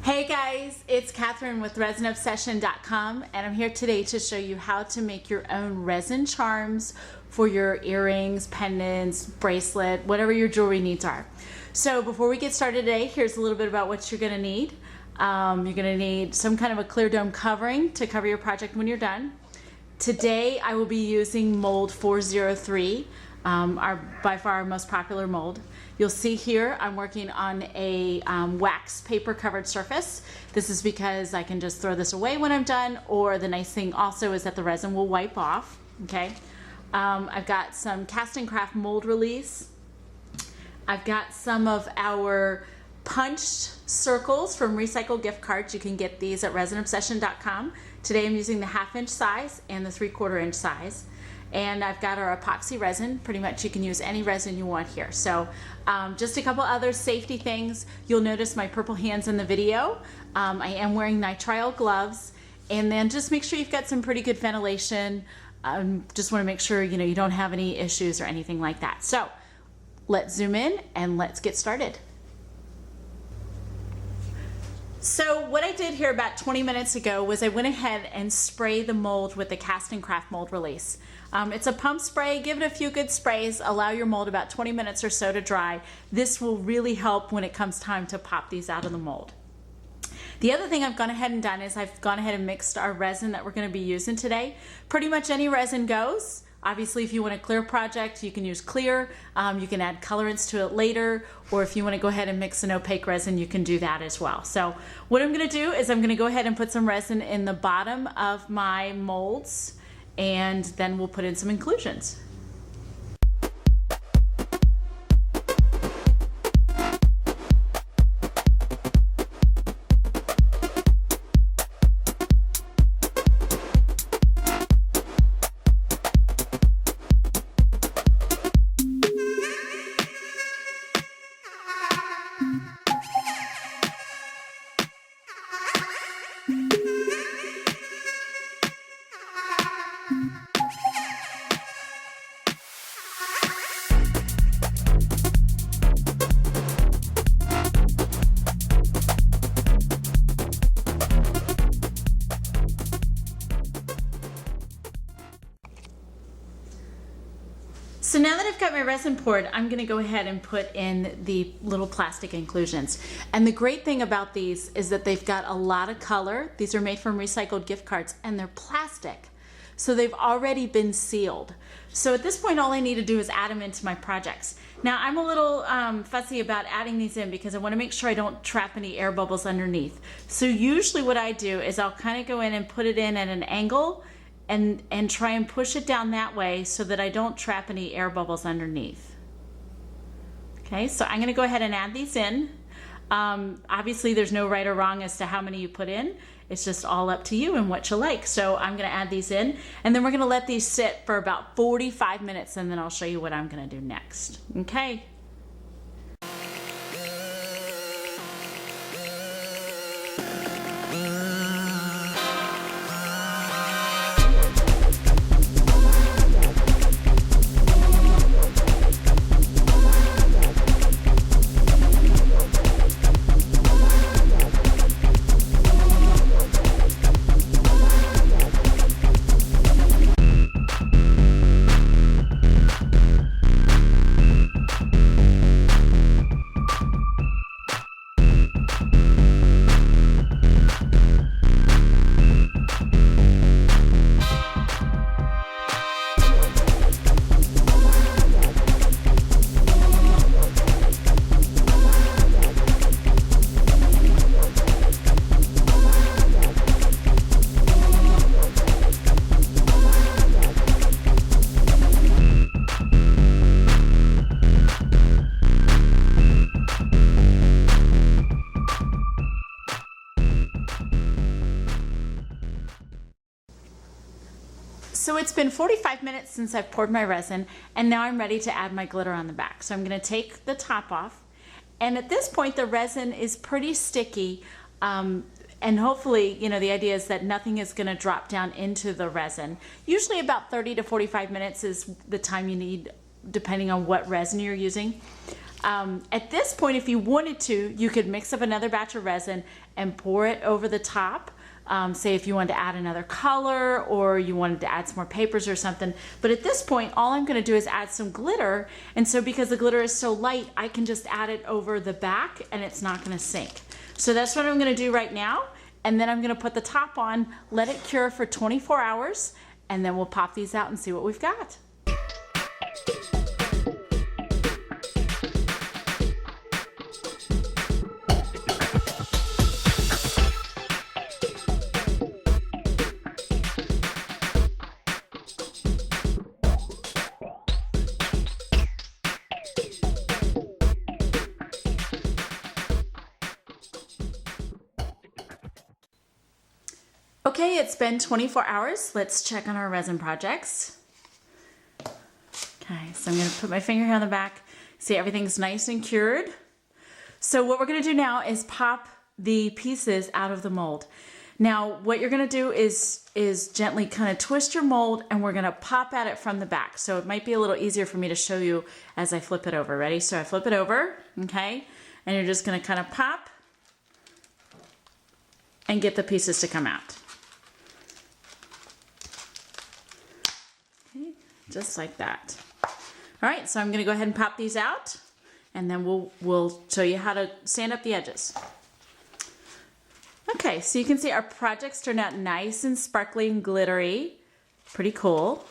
Hey guys, it's Catherine with resinobsession.com, and I'm here today to show you how to make your own resin charms for your earrings, pendants, bracelet, whatever your jewelry needs are. So before we get started today, here's a little bit about what you're going to need. You're going to need some kind of a clear dome covering to cover your project when you're done. Today I will be using mold 403, by far our most popular mold. You'll see here I'm working on a wax paper covered surface. This is because I can just throw this away when I'm done, or the nice thing also is that the resin will wipe off, okay? I've got some cast and craft mold release. I've got some of our punched circles from recycled gift cards. You can get these at resinobsession.com. Today I'm using the 1/2 inch size and the 3/4 inch size. And I've got our epoxy resin. Pretty much you can use any resin you want here. So just a couple other safety things. You'll notice my purple hands in the video. I am wearing nitrile gloves. And then just make sure you've got some pretty good ventilation. Just want to make sure you don't have any issues or anything like that. So let's zoom in and let's get started. So what I did here about 20 minutes ago was I went ahead and sprayed the mold with the cast and craft mold release. It's a pump spray. Give it a few good sprays. Allow your mold about 20 minutes or so to dry. This will really help when it comes time to pop these out of the mold. The other thing I've gone ahead and done is I've gone ahead and mixed our resin that we're going to be using today. Pretty much any resin goes. Obviously, if you want a clear project, you can use clear. You can add colorants to it later, or if you want to go ahead and mix an opaque resin, you can do that as well. So what I'm going to do is I'm going to go ahead and put some resin in the bottom of my molds, and then we'll put in some inclusions. So now that I've got my resin poured, I'm going to go ahead and put in the little plastic inclusions. And the great thing about these is that they've got a lot of color. These are made from recycled gift cards, and they're plastic. So they've already been sealed. So at this point, all I need to do is add them into my projects. Now I'm a little fussy about adding these in because I want to make sure I don't trap any air bubbles underneath. So usually what I do is I'll kind of go in and put it in at an angle and try and push it down that way so that I don't trap any air bubbles underneath. Okay, so I'm going to go ahead and add these in. Obviously there's no right or wrong as to how many you put in. It's just all up to you and what you like. So I'm going to add these in, and then we're going to let these sit for about 45 minutes, and then I'll show you what I'm going to do next. Okay. So it's been 45 minutes since I've poured my resin, and now I'm ready to add my glitter on the back. So I'm going to take the top off, and at this point the resin is pretty sticky, and hopefully, you know, the idea is that nothing is going to drop down into the resin. Usually about 30 to 45 minutes is the time you need, depending on what resin you're using. At this point, if you wanted to, you could mix up another batch of resin and pour it over the top. Say if you wanted to add another color or you wanted to add some more papers or something. But at this point, all I'm going to do is add some glitter. And so because the glitter is so light, I can just add it over the back and it's not going to sink. So that's what I'm going to do right now. And then I'm going to put the top on, let it cure for 24 hours, and then we'll pop these out and see what we've got. Okay, it's been 24 hours. Let's check on our resin projects. Okay, so I'm going to put my finger here on the back. See, everything's nice and cured. So what we're going to do now is pop the pieces out of the mold. Now, what you're going to do is gently kind of twist your mold, and we're going to pop at it from the back. So it might be a little easier for me to show you as I flip it over. Ready? So I flip it over, okay? And you're just going to kind of pop and get the pieces to come out. Just like that. All right, so I'm going to go ahead and pop these out, and then we'll show you how to sand up the edges. Okay, so you can see our projects turned out nice and sparkly and glittery. Pretty cool.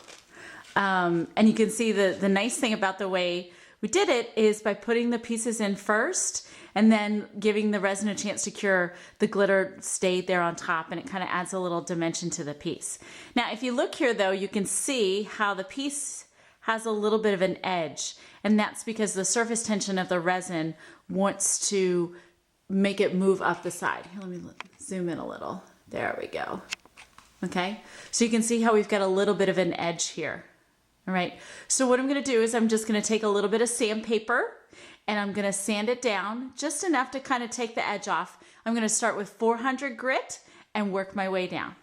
And you can see the nice thing about the way we did it is by putting the pieces in first and then giving the resin a chance to cure, the glitter stayed there on top, and it kind of adds a little dimension to the piece. Now, if you look here though, you can see how the piece has a little bit of an edge, and that's because the surface tension of the resin wants to make it move up the side. Here, let me zoom in a little. There we go. Okay, so you can see how we've got a little bit of an edge here. All right, so what I'm gonna do is I'm just gonna take a little bit of sandpaper and I'm gonna sand it down just enough to kind of take the edge off. I'm gonna start with 400 grit and work my way down.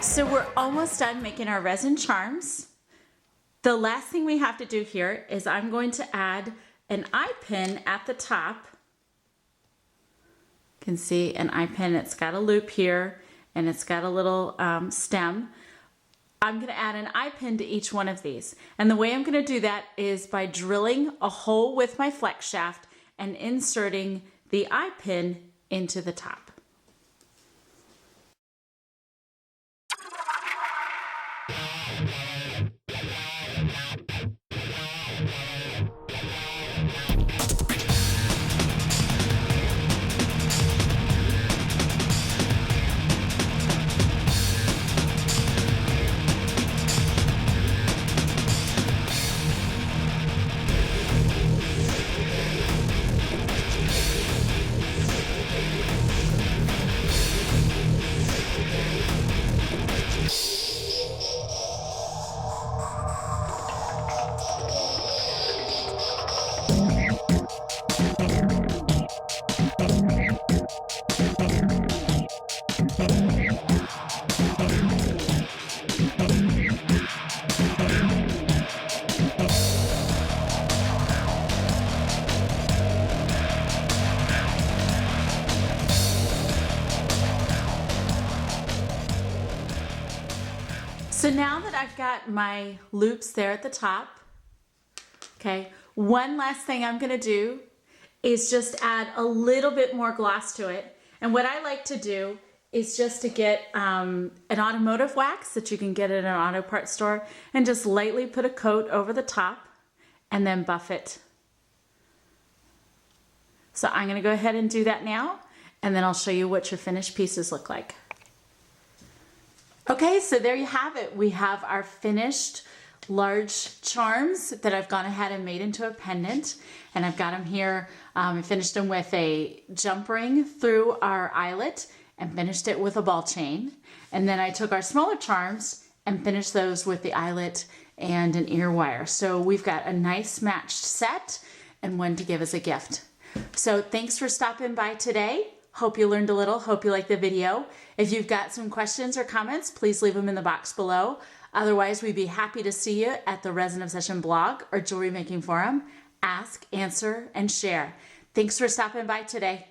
So we're almost done making our resin charms. The last thing we have to do here is I'm going to add an eye pin at the top. You can see an eye pin, it's got a loop here and it's got a little stem. I'm going to add an eye pin to each one of these. And the way I'm going to do that is by drilling a hole with my flex shaft and inserting the eye pin into the top. So now that I've got my loops there at the top, okay, one last thing I'm gonna do is just add a little bit more gloss to it. And what I like to do is just to get an automotive wax that you can get at an auto parts store and just lightly put a coat over the top and then buff it. So I'm going to go ahead and do that now, and then I'll show you what your finished pieces look like. Okay, so there you have it. We have our finished large charms that I've gone ahead and made into a pendant, and I've got them here. I finished them with a jump ring through our eyelet and finished it with a ball chain. And then I took our smaller charms and finished those with the eyelet and an ear wire. So we've got a nice matched set and one to give as a gift. So thanks for stopping by today. Hope you learned a little. Hope you liked the video. If you've got some questions or comments, please leave them in the box below. Otherwise, we'd be happy to see you at the Resin Obsession blog or jewelry making forum. Ask, answer, and share. Thanks for stopping by today.